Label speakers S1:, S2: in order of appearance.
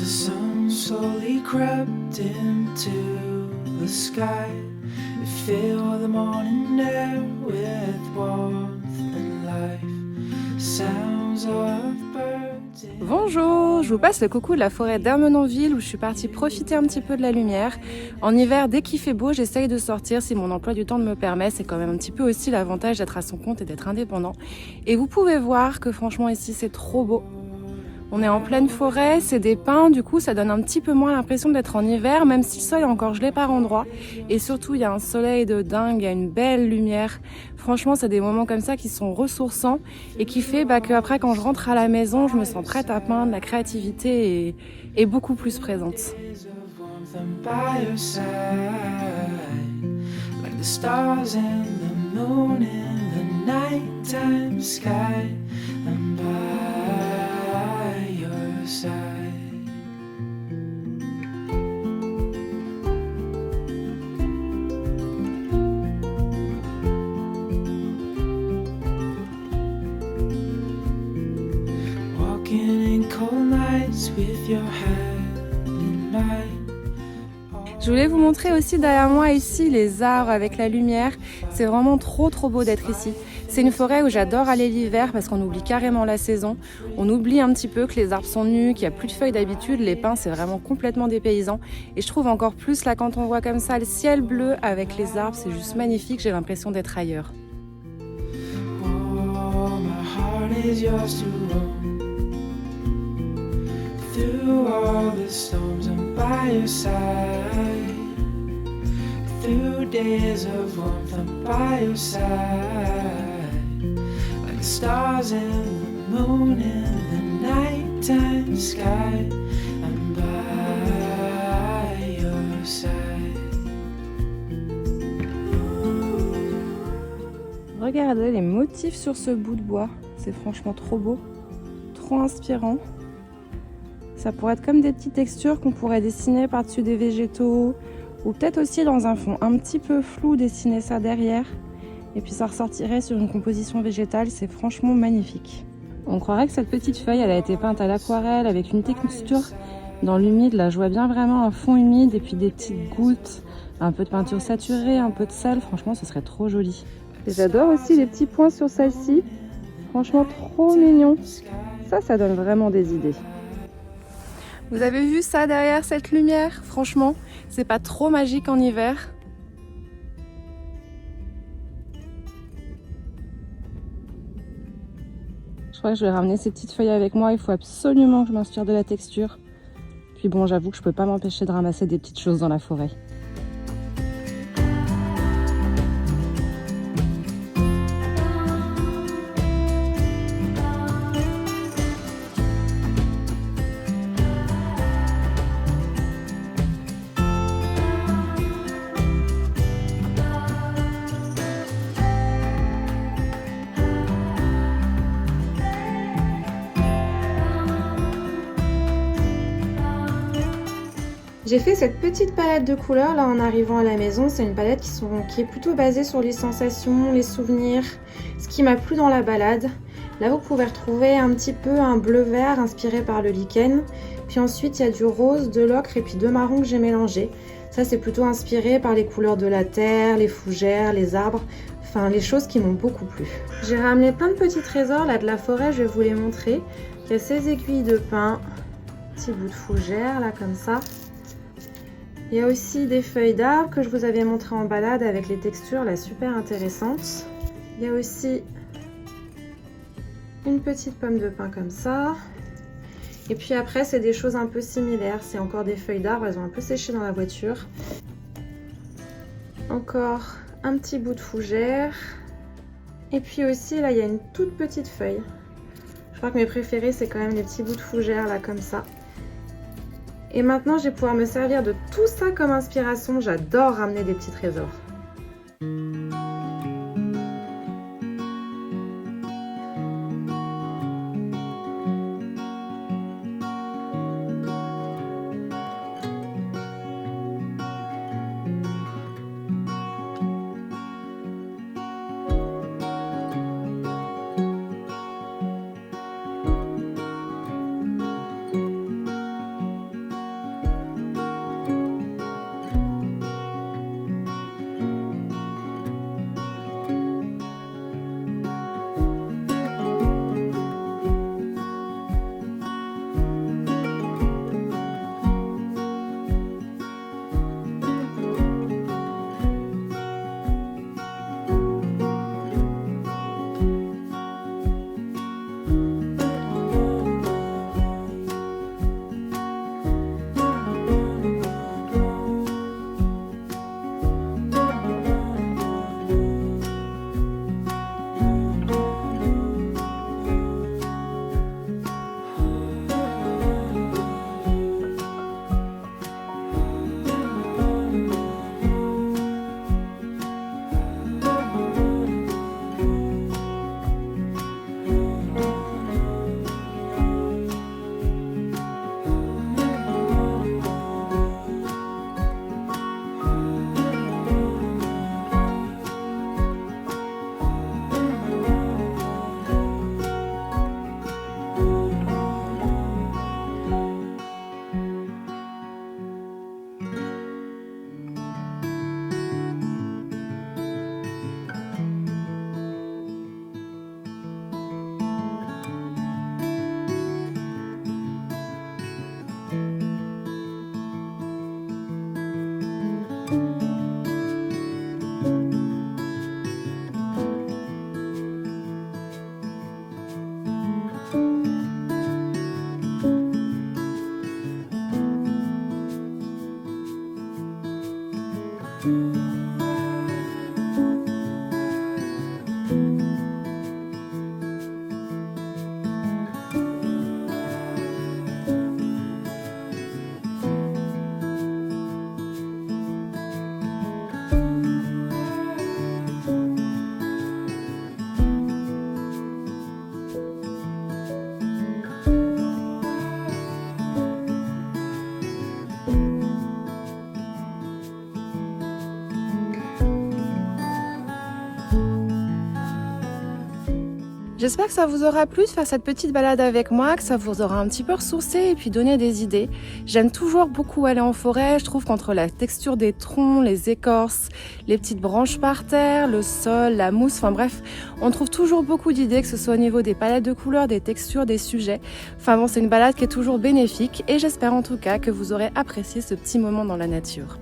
S1: sun slowly crept into the sky, it filled the morning air with warmth and life. Sounds of birds.
S2: Bonjour, je vous passe le coucou de la forêt d'Ermenonville où je suis partie profiter un petit peu de la lumière. En hiver, dès qu'il fait beau, j'essaye de sortir si mon emploi du temps me permet. C'est quand même un petit peu aussi l'avantage d'être à son compte et d'être indépendant. Et vous pouvez voir que franchement ici c'est trop beau. On est en pleine forêt, c'est des pins, du coup ça donne un petit peu moins l'impression d'être en hiver, même si le sol est encore gelé par endroits. Et surtout il y a un soleil de dingue, il y a une belle lumière. Franchement c'est des moments comme ça qui sont ressourçants et qui fait qu'après quand je rentre à la maison, je me sens prête à peindre, la créativité est beaucoup plus présente. Je voulais vous montrer aussi derrière moi ici les arbres avec la lumière. C'est vraiment trop beau d'être ici. C'est une forêt où j'adore aller l'hiver parce qu'on oublie carrément la saison. On oublie un petit peu que les arbres sont nus, qu'il n'y a plus de feuilles d'habitude. Les pins, c'est vraiment complètement dépaysant. Et je trouve encore plus là quand on voit comme ça le ciel bleu avec les arbres, c'est juste magnifique. J'ai l'impression d'être ailleurs.
S1: Through all the storms, I'm by your side. Through days of warmth, I'm by your side. Like the stars and the moon in the nighttime sky, I'm by your side.
S2: Regardez les motifs sur ce bout de bois. C'est franchement trop beau, trop inspirant. Ça pourrait être comme des petites textures qu'on pourrait dessiner par-dessus des végétaux ou peut-être aussi dans un fond un petit peu flou dessiner ça derrière et puis ça ressortirait sur une composition végétale, c'est franchement magnifique. On croirait que cette petite feuille elle a été peinte à l'aquarelle avec une texture dans l'humide, là je vois bien vraiment un fond humide et puis des petites gouttes, un peu de peinture saturée, un peu de sel, franchement ce serait trop joli. Et j'adore aussi les petits points sur celle-ci, franchement trop mignon, ça donne vraiment des idées. Vous avez vu ça derrière cette lumière? Franchement, c'est pas trop magique en hiver. Je crois que je vais ramener ces petites feuilles avec moi. Il faut absolument que je m'inspire de la texture. Puis bon, j'avoue que je peux pas m'empêcher de ramasser des petites choses dans la forêt.
S3: J'ai fait cette petite palette de couleurs là en arrivant à la maison. C'est une palette qui est plutôt basée sur les sensations, les souvenirs, ce qui m'a plu dans la balade. Là vous pouvez retrouver un petit peu un bleu vert inspiré par le lichen. Puis ensuite il y a du rose, de l'ocre et puis de marron que j'ai mélangé. Ça c'est plutôt inspiré par les couleurs de la terre, les fougères, les arbres. Enfin les choses qui m'ont beaucoup plu. J'ai ramené plein de petits trésors là de la forêt, je vais vous les montrer. Il y a ces aiguilles de pin, petit bout de fougère là comme ça. Il y a aussi des feuilles d'arbre que je vous avais montré en balade avec les textures là super intéressantes. Il y a aussi une petite pomme de pin comme ça. Et puis après c'est des choses un peu similaires. C'est encore des feuilles d'arbre, elles ont un peu séché dans la voiture. Encore un petit bout de fougère. Et puis aussi là il y a une toute petite feuille. Je crois que mes préférés c'est quand même les petits bouts de fougère là comme ça. Et maintenant, je vais pouvoir me servir de tout ça comme inspiration. J'adore ramener des petits trésors.
S2: J'espère que ça vous aura plu de faire cette petite balade avec moi, que ça vous aura un petit peu ressourcé et puis donné des idées. J'aime toujours beaucoup aller en forêt, je trouve qu'entre la texture des troncs, les écorces, les petites branches par terre, le sol, la mousse, enfin bref, on trouve toujours beaucoup d'idées, que ce soit au niveau des palettes de couleurs, des textures, des sujets. Enfin bon, c'est une balade qui est toujours bénéfique et j'espère en tout cas que vous aurez apprécié ce petit moment dans la nature.